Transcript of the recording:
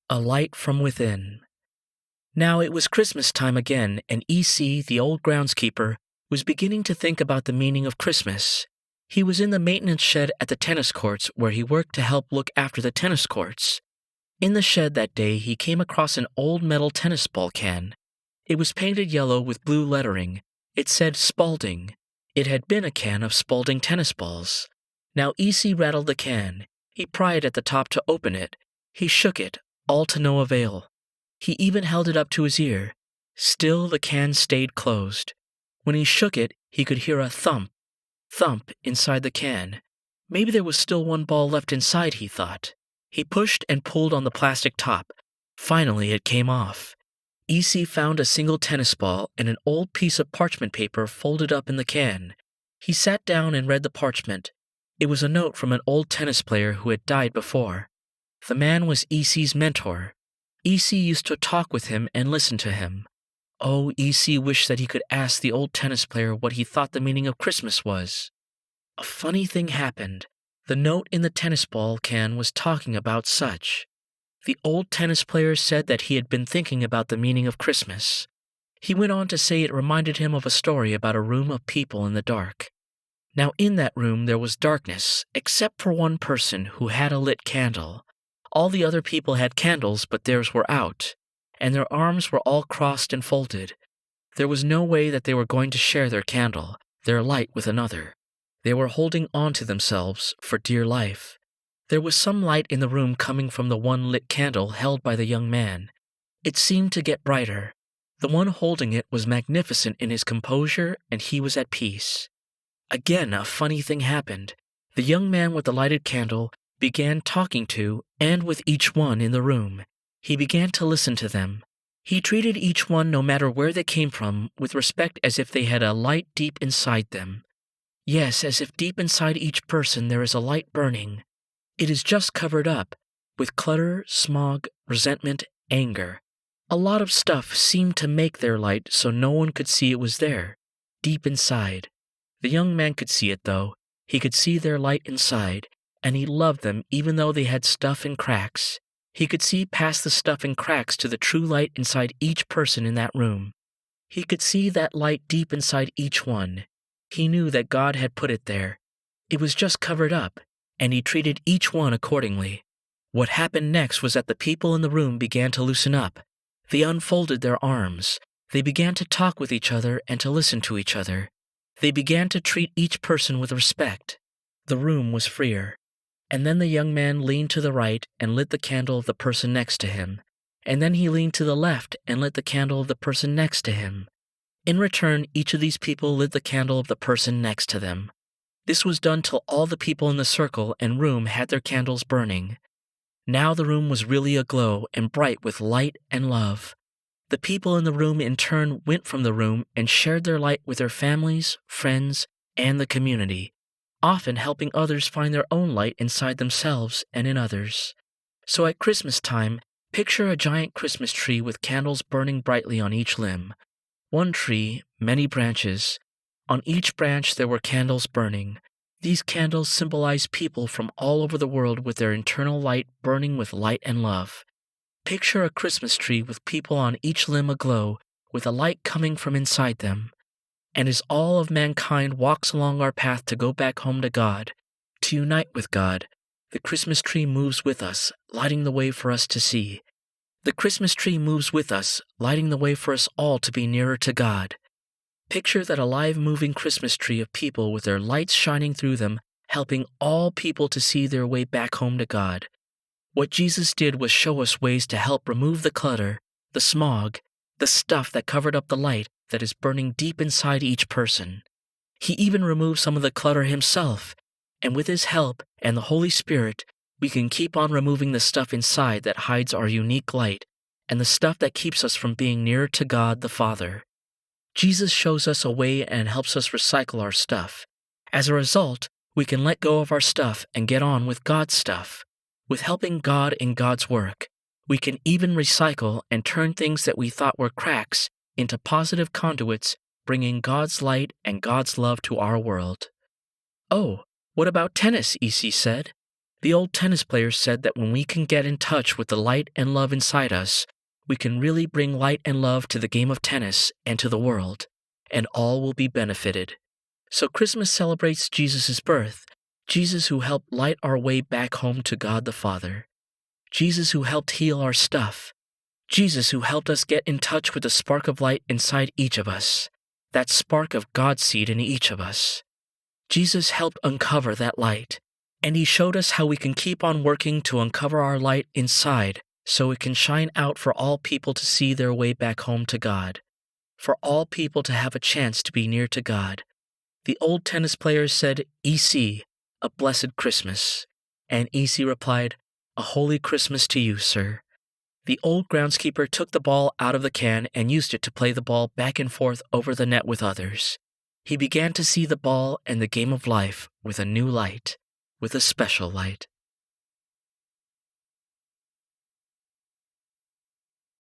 A Light from Within. Now it was Christmas time again, and E.C., the old groundskeeper, was beginning to think about the meaning of Christmas. He was in the maintenance shed at the tennis courts where he worked to help look after the tennis courts. In the shed that day he came across an old metal tennis ball can. It was painted yellow with blue lettering. It said Spalding. It had been a can of Spalding tennis balls. Now E.C. rattled the can. He pried at the top to open it. He shook it, all to no avail. He even held it up to his ear. Still the can stayed closed. When he shook it, he could hear a thump, thump inside the can. Maybe there was still one ball left inside, he thought. He pushed and pulled on the plastic top. Finally it came off. E.C. found a single tennis ball and an old piece of parchment paper folded up in the can. He sat down and read the parchment. It was a note from an old tennis player who had died before. The man was E.C.'s mentor. E.C. used to talk with him and listen to him. Oh, E.C. wished that he could ask the old tennis player what he thought the meaning of Christmas was. A funny thing happened. The note in the tennis ball can was talking about such. The old tennis player said that he had been thinking about the meaning of Christmas. He went on to say it reminded him of a story about a room of people in the dark. Now in that room there was darkness, except for one person who had a lit candle. All the other people had candles, but theirs were out, and their arms were all crossed and folded. There was no way that they were going to share their candle, their light with another. They were holding on to themselves for dear life. There was some light in the room coming from the one lit candle held by the young man. It seemed to get brighter. The one holding it was magnificent in his composure, and he was at peace. Again a funny thing happened. The young man with the lighted candle began talking to and with each one in the room. He began to listen to them. He treated each one, no matter where they came from, with respect as if they had a light deep inside them. Yes, as if deep inside each person there is a light burning. It is just covered up with clutter, smog, resentment, anger. A lot of stuff seemed to make their light so no one could see it was there, deep inside. The young man could see it, though. He could see their light inside, and he loved them even though they had stuff and cracks. He could see past the stuff and cracks to the true light inside each person in that room. He could see that light deep inside each one. He knew that God had put it there. It was just covered up, and he treated each one accordingly. What happened next was that the people in the room began to loosen up. They unfolded their arms. They began to talk with each other and to listen to each other. They began to treat each person with respect. The room was freer. And then the young man leaned to the right and lit the candle of the person next to him. And then he leaned to the left and lit the candle of the person next to him. In return, each of these people lit the candle of the person next to them. This was done till all the people in the circle and room had their candles burning. Now the room was really aglow and bright with light and love. The people in the room in turn went from the room and shared their light with their families, friends, and the community, often helping others find their own light inside themselves and in others. So at Christmas time, picture a giant Christmas tree with candles burning brightly on each limb. One tree, many branches. On each branch there were candles burning. These candles symbolize people from all over the world with their internal light burning with light and love. Picture a Christmas tree with people on each limb aglow, with a light coming from inside them. And as all of mankind walks along our path to go back home to God, to unite with God, the Christmas tree moves with us, lighting the way for us to see. The Christmas tree moves with us, lighting the way for us all to be nearer to God. Picture that alive, moving Christmas tree of people with their lights shining through them, helping all people to see their way back home to God. What Jesus did was show us ways to help remove the clutter, the smog, the stuff that covered up the light that is burning deep inside each person. He even removed some of the clutter himself, and with his help and the Holy Spirit, we can keep on removing the stuff inside that hides our unique light and the stuff that keeps us from being nearer to God the Father. Jesus shows us a way and helps us recycle our stuff. As a result, we can let go of our stuff and get on with God's stuff. With helping God in God's work, we can even recycle and turn things that we thought were cracks into positive conduits, bringing God's light and God's love to our world. Oh, what about tennis? E.C. said. The old tennis player said that when we can get in touch with the light and love inside us, we can really bring light and love to the game of tennis and to the world, and all will be benefited. So Christmas celebrates Jesus' birth, Jesus who helped light our way back home to God the Father, Jesus who helped heal our stuff, Jesus who helped us get in touch with the spark of light inside each of us, that spark of God's seed in each of us. Jesus helped uncover that light, and He showed us how we can keep on working to uncover our light inside so it can shine out for all people to see their way back home to God, for all people to have a chance to be near to God. The old tennis player said, "EC, a blessed Christmas," and EC replied, "A holy Christmas to you, sir." The old groundskeeper took the ball out of the can and used it to play the ball back and forth over the net with others. He began to see the ball and the game of life with a new light, with a special light.